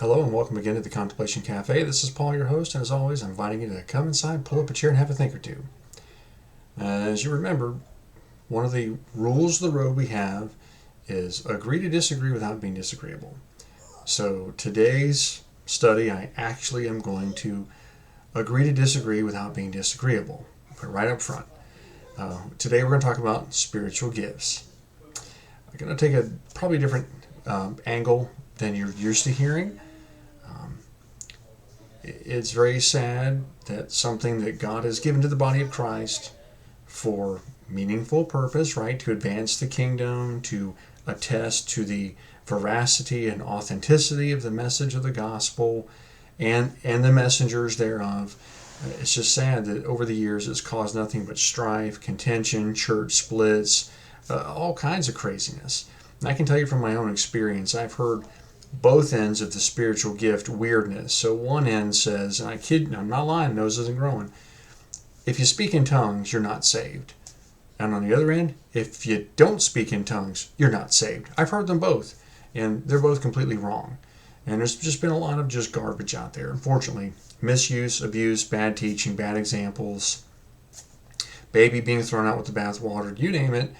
Hello and welcome again to the Contemplation Cafe. This is Paul, your host, and as always, I'm inviting you to come inside, pull up a chair, and have a think or two. As you remember, one of the rules of the road we have is agree to disagree without being disagreeable. So today's study, I actually am going to agree to disagree without being disagreeable. Put it right up front. Today we're going to talk about spiritual gifts. I'm going to take a probably different angle than you're used to hearing. It's very sad that something that God has given to the body of Christ for meaningful purpose, right, to advance the kingdom, to attest to the veracity and authenticity of the message of the gospel and the messengers thereof. It's just sad that over the years it's caused nothing but strife, contention, church splits, all kinds of craziness. And I can tell you from my own experience, I've heard both ends of the spiritual gift weirdness. So one end says, and I'm not lying, nose isn't growing, if you speak in tongues, you're not saved. And on the other end, if you don't speak in tongues, you're not saved. I've heard them both, and they're both completely wrong. And there's just been a lot of just garbage out there, unfortunately. Misuse, abuse, bad teaching, bad examples, baby being thrown out with the bathwater, you name it.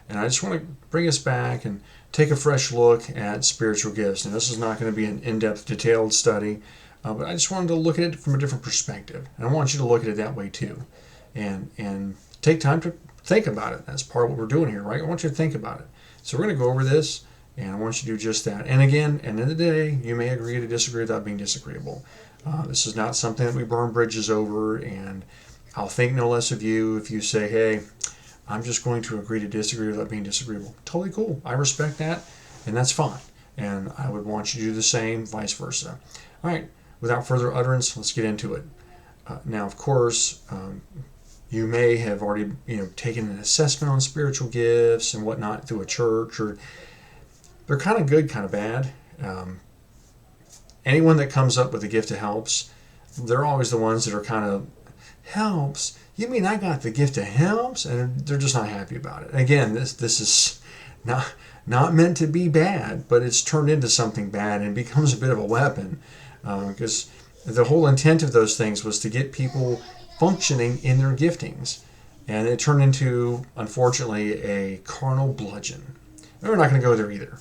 And I just want to bring us back and take a fresh look at spiritual gifts. Now, this is not going to be an in-depth, detailed study, but I just wanted to look at it from a different perspective. And I want you to look at it that way too. And take time to think about it. That's part of what we're doing here, right? I want you to think about it. So we're going to go over this, and I want you to do just that. And again, at the end of the day, you may agree to disagree without being disagreeable. This is not something that we burn bridges over, and I'll think no less of you if you say, hey, I'm just going to agree to disagree without being disagreeable. Totally cool. I respect that, and that's fine. And I would want you to do the same, vice versa. All right, without further utterance, let's get into it. Now, of course, you may have already taken an assessment on spiritual gifts and whatnot through a church, or they're kind of good, kind of bad. Anyone that comes up with a gift of helps, they're always the ones that are kind of, helps? You mean I got the gift of helps? And they're just not happy about it. Again, this is not meant to be bad, but it's turned into something bad and becomes a bit of a weapon, because the whole intent of those things was to get people functioning in their giftings, and it turned into, unfortunately, a carnal bludgeon. And we're not going to go there either,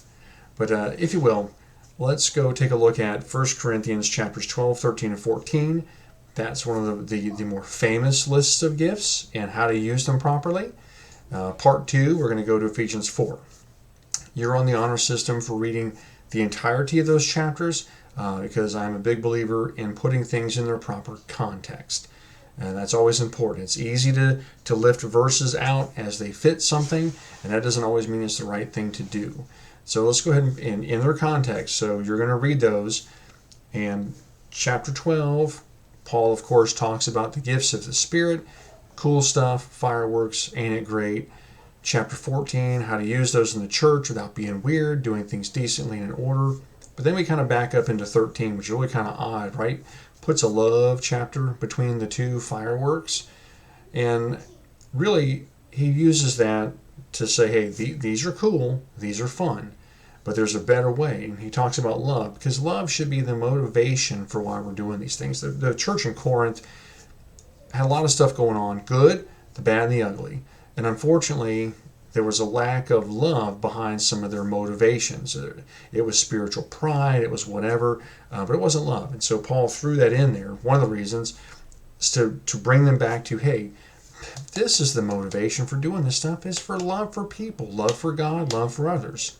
but if you will, let's go take a look at 1 Corinthians chapters 12, 13, and 14. That's one of the more famous lists of gifts and how to use them properly. Part 2, we're going to go to Ephesians 4. You're on the honor system for reading the entirety of those chapters, because I'm a big believer in putting things in their proper context. And that's always important. It's easy to lift verses out as they fit something, and that doesn't always mean it's the right thing to do. So let's go ahead and in their context. So you're going to read those. And chapter 12, Paul, of course, talks about the gifts of the Spirit. Cool stuff, fireworks, ain't it great? Chapter 14, how to use those in the church without being weird, doing things decently and in order. But then we kind of back up into 13, which is really kind of odd, right? Puts a love chapter between the two, fireworks. And really, he uses that to say, hey, these are cool, these are fun, but there's a better way. And he talks about love, because love should be the motivation for why we're doing these things. The church in Corinth had a lot of stuff going on, good, the bad, and the ugly. And unfortunately, there was a lack of love behind some of their motivations. It was spiritual pride, it was whatever, but it wasn't love. And so Paul threw that in there. One of the reasons is to bring them back to, hey, this is the motivation for doing this stuff, is for love for people, love for God, love for others.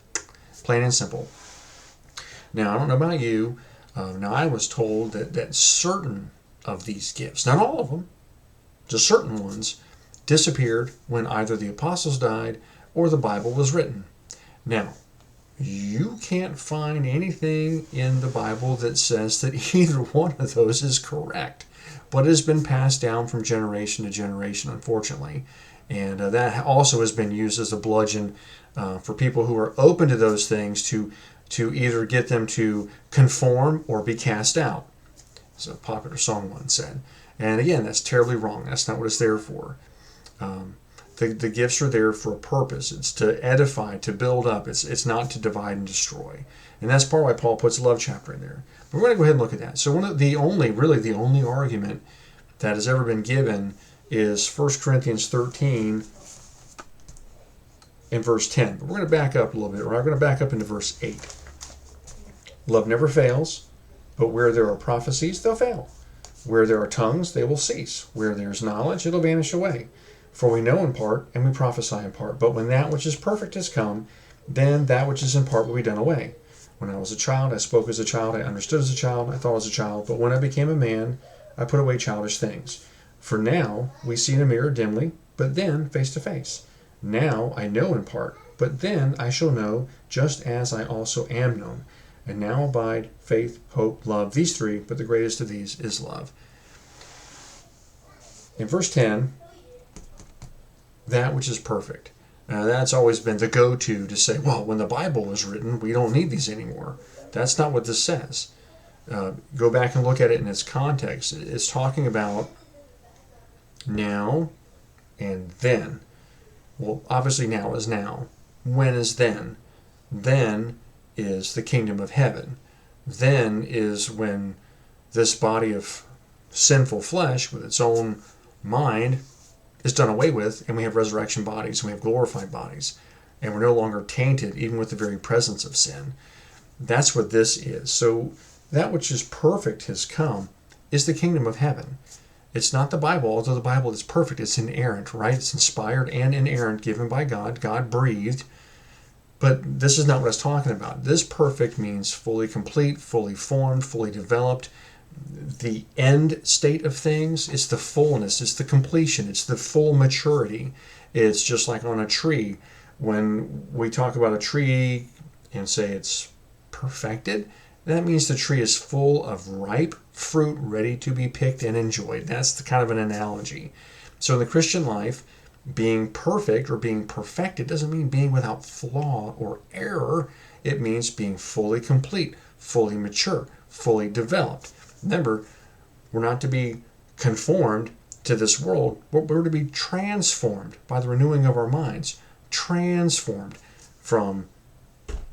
Plain and simple. Now, I don't know about you. Now, I was told that certain of these gifts, not all of them, just certain ones, disappeared when either the apostles died or the Bible was written. Now, you can't find anything in the Bible that says that either one of those is correct, but it has been passed down from generation to generation, unfortunately. And that also has been used as a bludgeon for people who are open to those things to either get them to conform or be cast out, as a popular song once said. And again, that's terribly wrong. That's not what it's there for. The gifts are there for a purpose. It's to edify, to build up. It's not to divide and destroy. And that's part why Paul puts a love chapter in there. But we're going to go ahead and look at that. So the only argument that has ever been given is 1 Corinthians 13 in verse 10. But we're going to back up a little bit. We're going to back up into verse 8. Love never fails, but where there are prophecies, they'll fail. Where there are tongues, they will cease. Where there is knowledge, it'll vanish away. For we know in part, and we prophesy in part. But when that which is perfect has come, then that which is in part will be done away. When I was a child, I spoke as a child, I understood as a child, I thought as a child. But when I became a man, I put away childish things. For now we see in a mirror dimly, but then face to face. Now I know in part, but then I shall know just as I also am known. And now abide faith, hope, love, these three, but the greatest of these is love. In verse 10, that which is perfect. That's always been the go-to to say, well, when the Bible was written, we don't need these anymore. That's not what this says. Go back and look at it in its context. It's talking about now and then. Well, obviously now is now. When is then? Then is the kingdom of heaven. Then is when this body of sinful flesh with its own mind is done away with, and we have resurrection bodies, and we have glorified bodies, and we're no longer tainted even with the very presence of sin. That's what this is. So that which is perfect has come is the kingdom of heaven. It's not the Bible, although the Bible is perfect. It's inerrant, right? It's inspired and inerrant, given by God. God breathed. But this is not what it's talking about. This perfect means fully complete, fully formed, fully developed. The end state of things, it's the fullness, it's the completion, it's the full maturity. It's just like on a tree. When we talk about a tree and say it's perfected, that means the tree is full of ripe fruit ready to be picked and enjoyed. That's the kind of an analogy. So in the Christian life, being perfect or being perfected doesn't mean being without flaw or error. It means being fully complete, fully mature, fully developed. Remember, we're not to be conformed to this world, but we're to be transformed by the renewing of our minds. Transformed from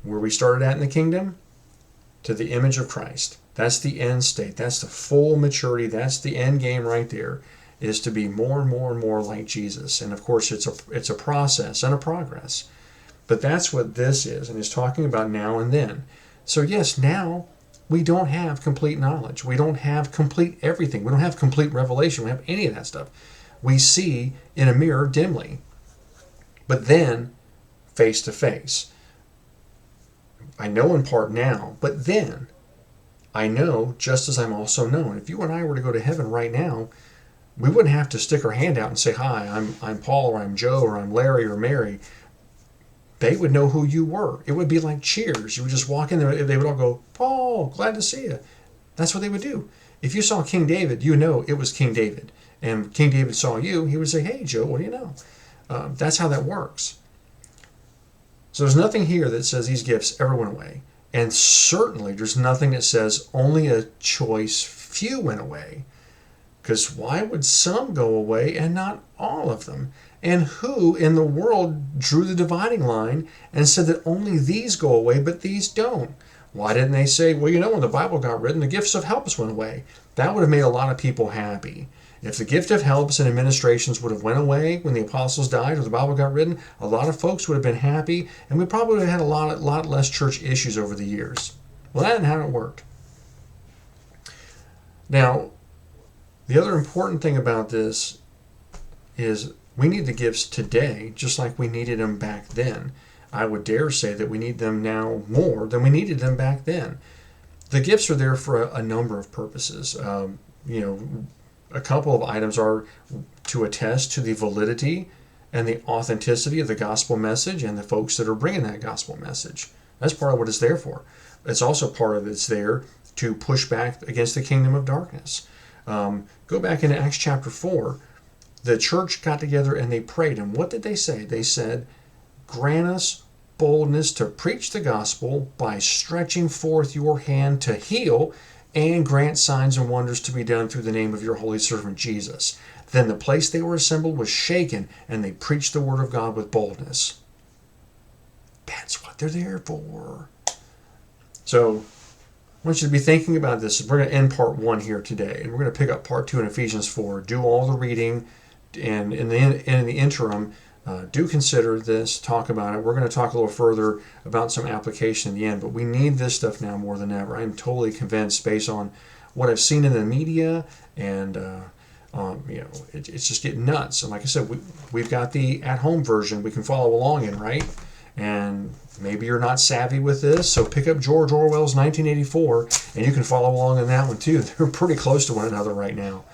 where we started at in the kingdom to the image of Christ. That's the end state. That's the full maturity. That's the end game right there, is to be more and more and more like Jesus. And of course, it's a process and a progress. But that's what this is, and it's talking about now and then. So yes, now we don't have complete knowledge. We don't have complete everything. We don't have complete revelation. We don't have any of that stuff. We see in a mirror dimly, but then face to face. I know in part now, but then I know just as I'm also known. If you and I were to go to heaven right now, we wouldn't have to stick our hand out and say, hi, I'm Paul, or I'm Joe, or I'm Larry, or Mary. They would know who you were. It would be like Cheers. You would just walk in there, they would all go, Paul, glad to see you. That's what they would do. If you saw King David, you know it was King David. And King David saw you, he would say, hey, Joe, what do you know? That's how that works. So there's nothing here that says these gifts ever went away. And certainly there's nothing that says only a choice few went away. Because why would some go away and not all of them? And who in the world drew the dividing line and said that only these go away, but these don't? Why didn't they say, well, you know, when the Bible got written, the gifts of helps went away? That would have made a lot of people happy. If the gift of helps and administrations would have went away when the apostles died or the Bible got written, a lot of folks would have been happy, and we probably would have had a lot less church issues over the years. Well, that isn't how it worked. Now, the other important thing about this is we need the gifts today, just like we needed them back then. I would dare say that we need them now more than we needed them back then. The gifts are there for a number of purposes. A couple of items are to attest to the validity and the authenticity of the gospel message and the folks that are bringing that gospel message. That's part of what it's there for. It's also part of it's there to push back against the kingdom of darkness. Go back into Acts chapter 4. The church got together and they prayed. And what did they say? They said, grant us boldness to preach the gospel by stretching forth your hand to heal, and grant signs and wonders to be done through the name of your holy servant Jesus. Then the place they were assembled was shaken, and they preached the word of God with boldness. That's what they're there for. So I want you to be thinking about this. We're going to end part 1 here today, and we're going to pick up part 2 in Ephesians 4. Do all the reading, and in the interim, do consider this, talk about it. We're going to talk a little further about some application in the end, but we need this stuff now more than ever. I'm totally convinced, based on what I've seen in the media, and it's just getting nuts. And like I said, we've got the at-home version we can follow along in, right? And maybe you're not savvy with this, so pick up George Orwell's 1984, and you can follow along in that one too. They're pretty close to one another right now.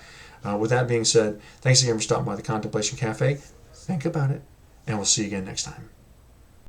With that being said, thanks again for stopping by the Contemplation Cafe. Think about it, and we'll see you again next time.